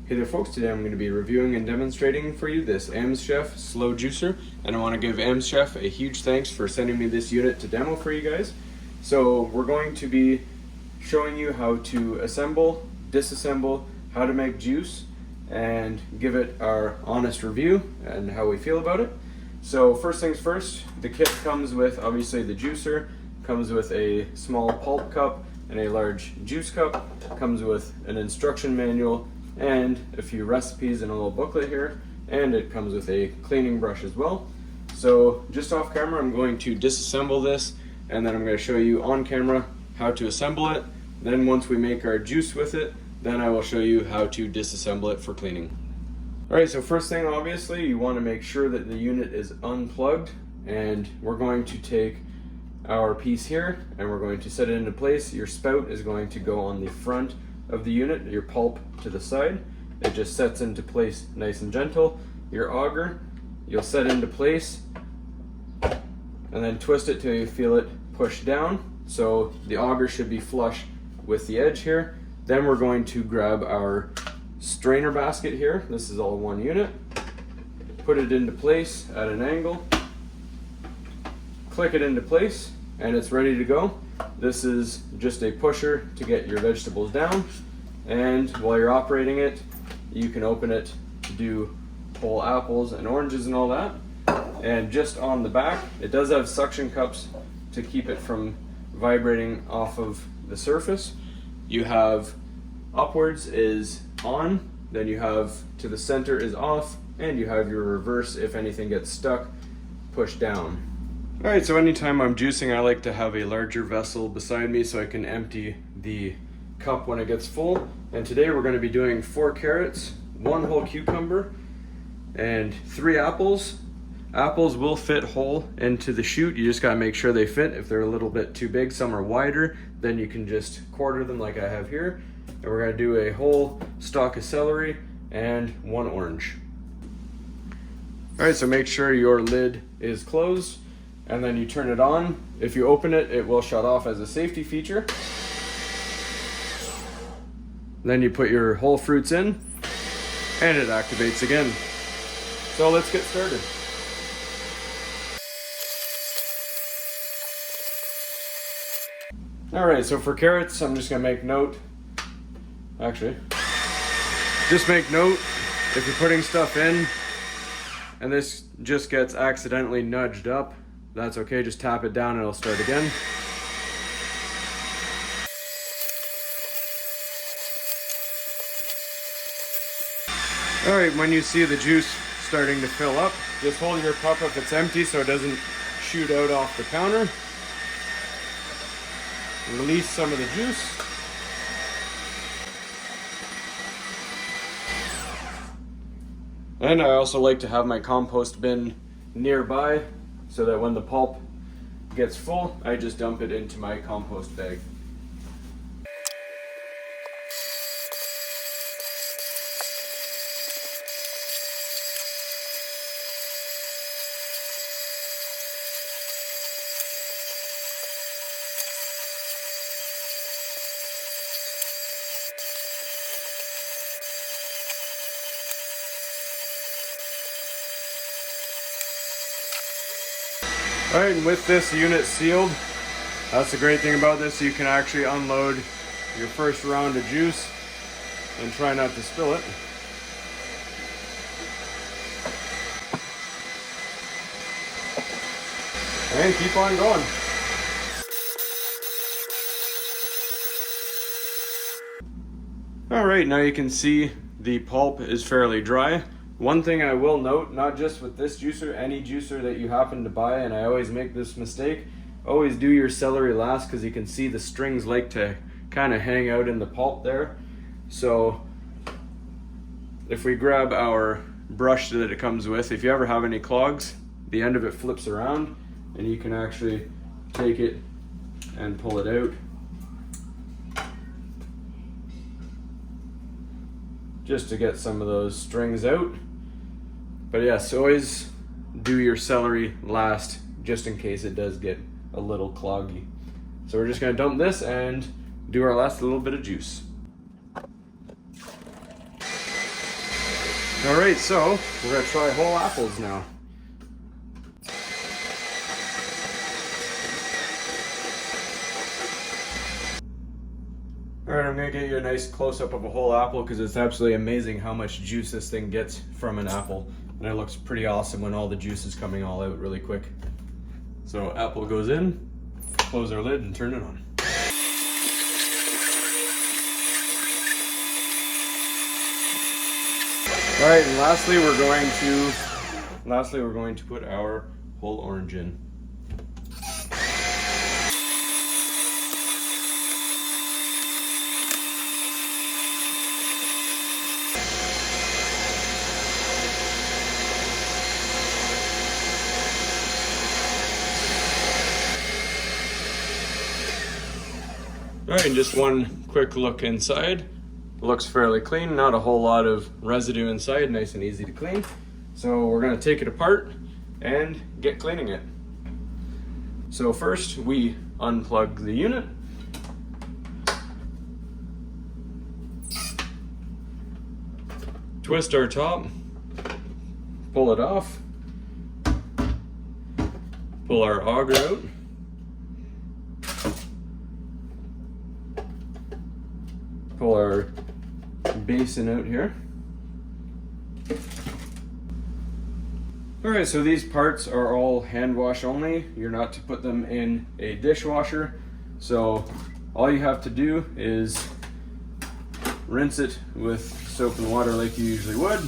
Hey there folks, today I'm going to be reviewing and demonstrating for you this AMZCHEF slow juicer, and I want to give AMZCHEF a huge thanks for sending me this unit to demo for you guys. So we're going to be showing you how to assemble, disassemble, how to make juice, and give it our honest review and how we feel about it. So first things first, the kit comes with obviously the juicer, comes with a small pulp cup and a large juice cup, comes with an instruction manual and a few recipes and a little booklet here, and it comes with a cleaning brush as well. So just off camera I'm going to disassemble this, and then I'm going to show you on camera how to assemble it. Then once we make our juice with it, then I will show you how to disassemble it for cleaning. Alright, so first thing, obviously you want to make sure that the unit is unplugged, and we're going to take our piece here and we're going to set it into place. Your spout is going to go on the front of the unit, your pulp to the side. It just sets into place nice and gentle. Your auger, you'll set into place and then twist it till you feel it push down. So the auger should be flush with the edge here. Then we're going to grab our strainer basket here. This is all one unit. Put it into place at an angle. Click it into place and it's ready to go. This is just a pusher to get your vegetables down, and while you're operating it, you can open it to do whole apples and oranges and all that. And just on the back, it does have suction cups to keep it from vibrating off of the surface. You have upwards is on, then you have to the center is off, and you have your reverse if anything gets stuck, push down. Alright, so anytime I'm juicing, I like to have a larger vessel beside me so I can empty the cup when it gets full. And today we're going to be doing 4 carrots, 1 whole cucumber, and 3 apples. Apples will fit whole into the chute. You just got to make sure they fit. If they're a little bit too big, some are wider, then you can just quarter them like I have here. And we're going to do a whole stalk of celery and 1 orange. Alright, so make sure your lid is closed, and then you turn it on. If you open it, it will shut off as a safety feature. Then you put your whole fruits in, and it activates again. So let's get started. Alright, so for carrots, I'm just gonna make note. Actually, just make note if you're putting stuff in and this just gets accidentally nudged up, that's okay, just tap it down and it'll start again. Alright, when you see the juice starting to fill up, just hold your cup if it's empty so it doesn't shoot out off the counter. Release some of the juice. And I also like to have my compost bin nearby so that when the pulp gets full, I just dump it into my compost bag. Alright, and with this unit sealed, that's the great thing about this, you can actually unload your first round of juice and try not to spill it. And keep on going. Alright, now you can see the pulp is fairly dry. One thing I will note, not just with this juicer, any juicer that you happen to buy, and I always make this mistake, always do your celery last because you can see the strings like to kind of hang out in the pulp there. So if we grab our brush that it comes with, if you ever have any clogs, the end of it flips around and you can actually take it and pull it out. Just to get some of those strings out. But yes, always do your celery last just in case it does get a little cloggy. So we're just going to dump this and do our last little bit of juice. All right, so we're gonna try whole apples now. All right, I'm gonna get you a nice close-up of a whole apple because it's absolutely amazing how much juice this thing gets from an apple. And it looks pretty awesome when all the juice is coming all out really quick. So apple goes in, close our lid and turn it on. All right, and lastly we're going to put our whole orange in. All right, and just one quick look inside. Looks fairly clean, not a whole lot of residue inside, nice and easy to clean. So we're gonna take it apart and get cleaning it. So first we unplug the unit. Twist our top, pull it off, pull our auger out. Pull our basin out here. All right, so these parts are all hand wash only. You're not to put them in a dishwasher. So all you have to do is rinse it with soap and water like you usually would.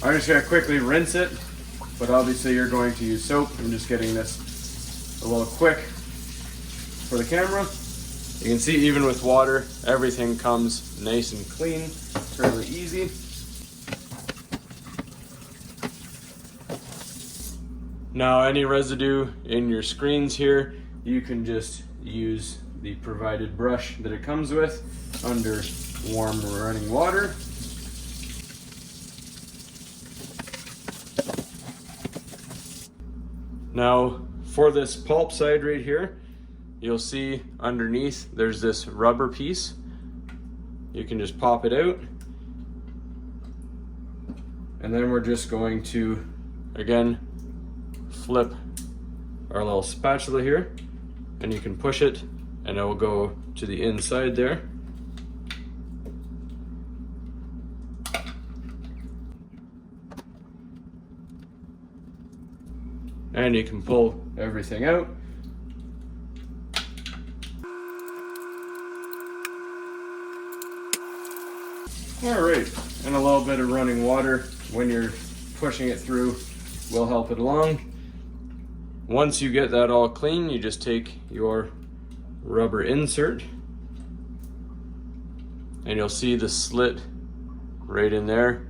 I'm just gonna quickly rinse it, but obviously you're going to use soap. I'm just getting this a little quick for the camera. You can see even with water, everything comes nice and clean, fairly easy. Now any residue in your screens here, you can just use the provided brush that it comes with under warm running water. Now for this pulp side right here, you'll see underneath there's this rubber piece. You can just pop it out. And then we're just going to, again, flip our little spatula here. And you can push it and it will go to the inside there. And you can pull everything out. All right, and a little bit of running water when you're pushing it through will help it along. Once you get that all clean, you just take your rubber insert and you'll see the slit right in there.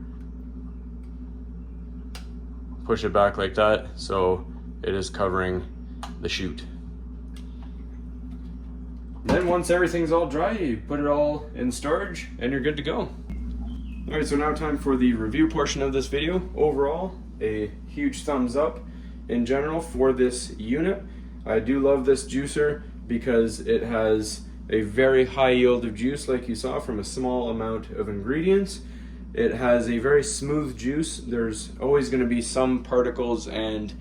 Push it back like that so it is covering the chute. Then once everything's all dry, you put it all in storage and you're good to go. All right, so now time for the review portion of this video. Overall, a huge thumbs up in general for this unit. I do love this juicer because it has a very high yield of juice like you saw from a small amount of ingredients. It has a very smooth juice. There's always going to be some particles and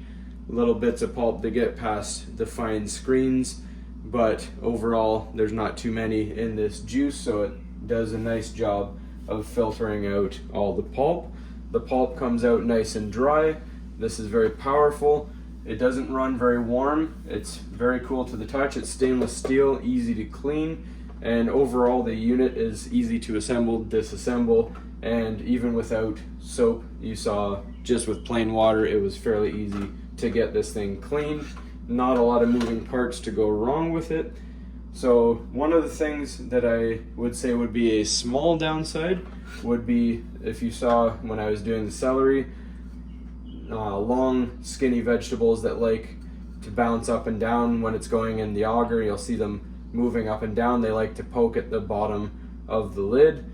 little bits of pulp that get past the fine screens, but overall there's not too many in this juice, so it does a nice job of filtering out all the pulp. The pulp comes out nice and dry. This is very powerful. It doesn't run very warm. It's very cool to the touch. It's stainless steel, easy to clean, and overall the unit is easy to assemble, disassemble, and even without soap, you saw just with plain water, it was fairly easy to get this thing cleaned. Not a lot of moving parts to go wrong with it. So one of the things that I would say would be a small downside would be, if you saw when I was doing the celery, long skinny vegetables that like to bounce up and down when it's going in the auger, you'll see them moving up and down. They like to poke at the bottom of the lid.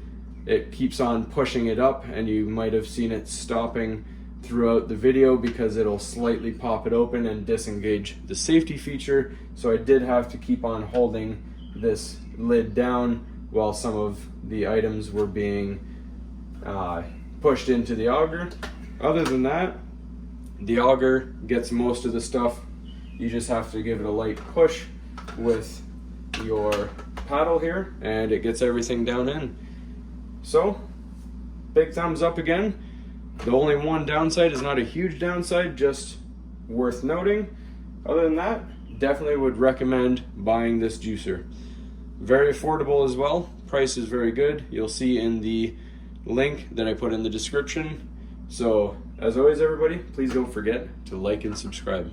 It keeps on pushing it up, and you might have seen it stopping throughout the video because it'll slightly pop it open and disengage the safety feature. So I did have to keep on holding this lid down while some of the items were being pushed into the auger. Other than that, the auger gets most of the stuff. You just have to give it a light push with your paddle here and it gets everything down in. So, big thumbs up again. The only one downside is not a huge downside, just worth noting. Other than that, definitely would recommend buying this juicer. Very affordable as well. Price is very good. You'll see in the link that I put in the description. So, as always everybody, please don't forget to like and subscribe.